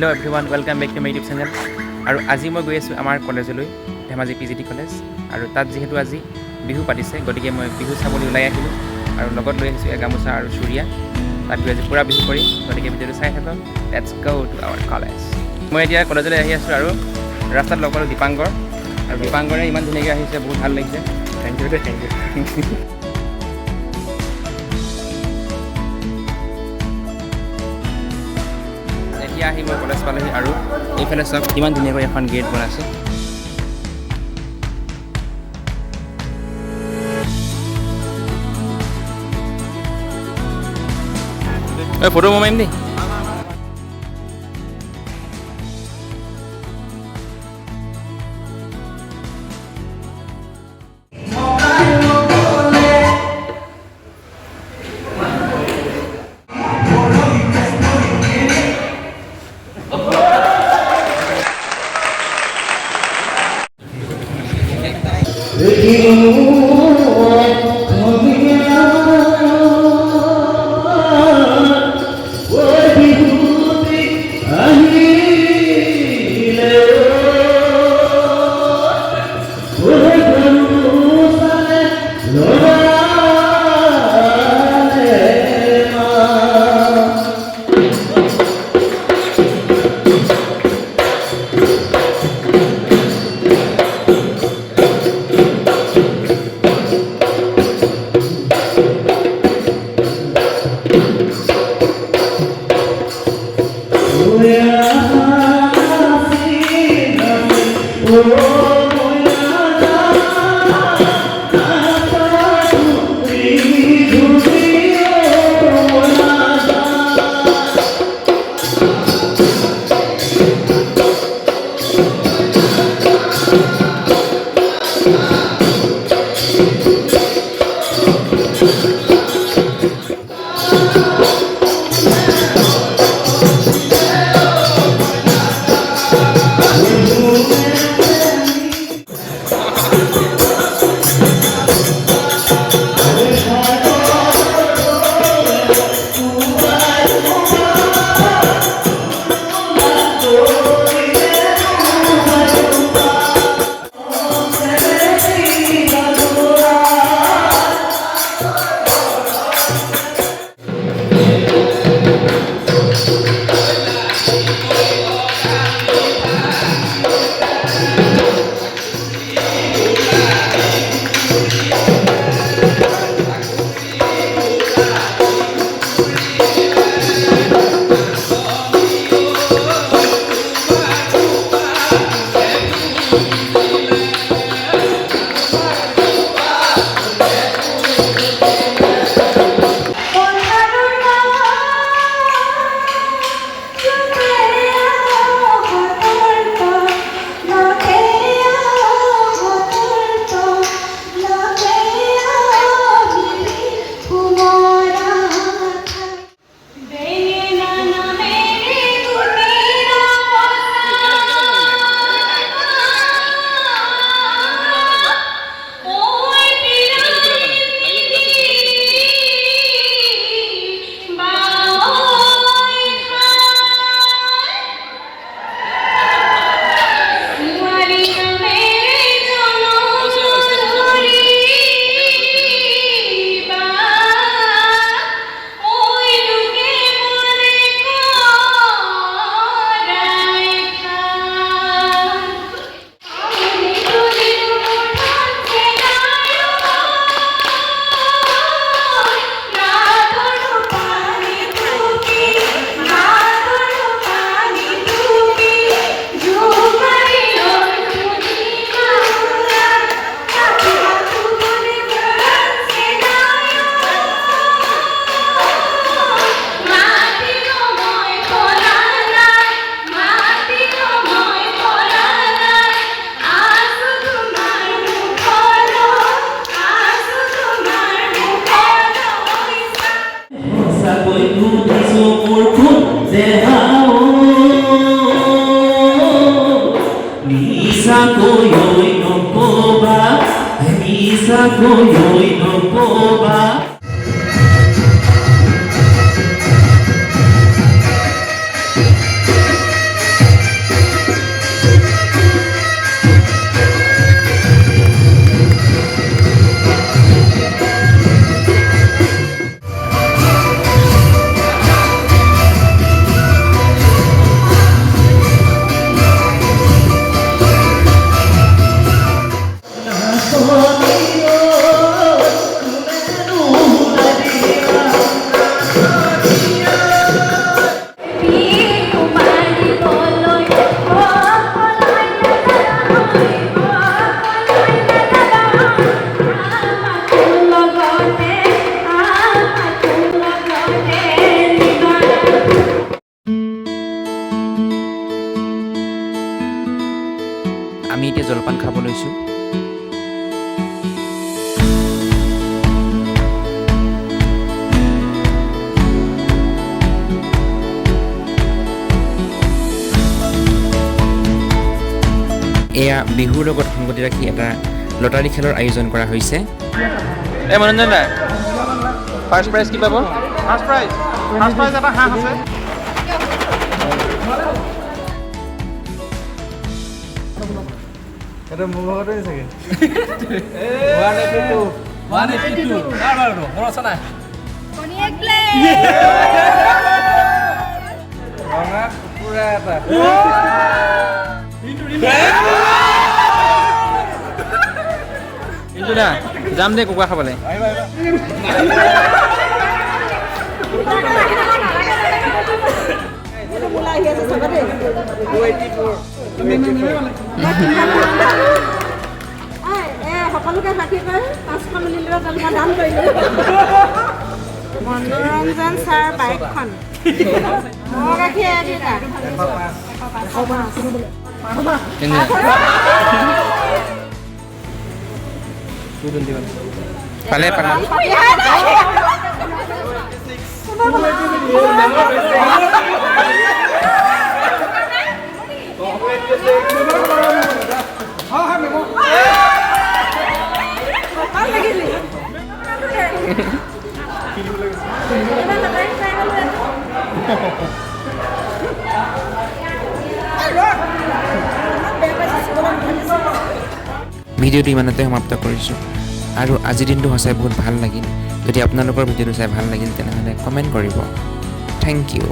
Hello' everyone, welcome back to my YouTube channel. আৰু আজি মই গৈ আছোঁ আমাৰ কলেজলৈ, ধেমাজি PGT কলেজ। আৰু তাত যিহেতু আজি বিহু পাতিছে, গতিকে মই বিহু চাবলৈ ওলাই আহিলোঁ আৰু লগত লৈ আহিছোঁ গামোচা আৰু চুৰিয়া। তাত গৈ আজি পূৰা বিহু কৰিম, গতিকে ভিডিঅ'টো চাই থাকক। লেটছ গ' টু আৱাৰ কলেজ। মই এতিয়া কলেজলৈ আহি আছোঁ আৰু ৰাস্তাত লগ পালোঁ দীপাংকৰ, আৰু দীপাংকৰে ইমান ধুনীয়াকৈ আহিছে, বহুত ভাল লাগিছে। থেংক ইউ দেই, থেংক ইউ। এতিয়া আহি মই কলেজ পালোহি আৰু এইফালে চাওক কিমান ধুনীয়াকৈ এখন গেট বনাইছে। ফটো মাৰিম দেই। জলপান খাব লৈছোঁ। এয়া বিহুৰ লগত সংগতি ৰাখি এটা লটাৰী খেলৰ আয়োজন কৰা হৈছে। এই মনোৰঞ্জন দা, ফাৰ্ষ্ট প্ৰাইজ কি পাব? ফাৰ্ষ্ট প্ৰাইজ এটা হাঁহ আছে। এটা মোৰ ঘৰতে চাগে 182 মোৰ আছে নাই কণিয়েক প্লেট ৰঙা কুকুৰা এটা কিন্তু দা যাম দে কুকুৰা খাবলৈ। সকলোকে ষাঠি কৰি 500 মিলিলিটাৰ তেনেকুৱা দাম কৰিলোঁ। মনোৰঞ্জন ছাৰ বাইকখন ম'হ গাখীৰ এটা পালে পালে ভিডিঅ'টো ইমানতে সমাপ্ত কৰিছোঁ। আৰু আজিৰ দিনটো সঁচাই বহুত ভাল লাগিল। যদি আপোনালোকৰ ভিডিঅ'টো চাই ভাল লাগিল তেনেহ'লে কমেণ্ট কৰিব। Thank U.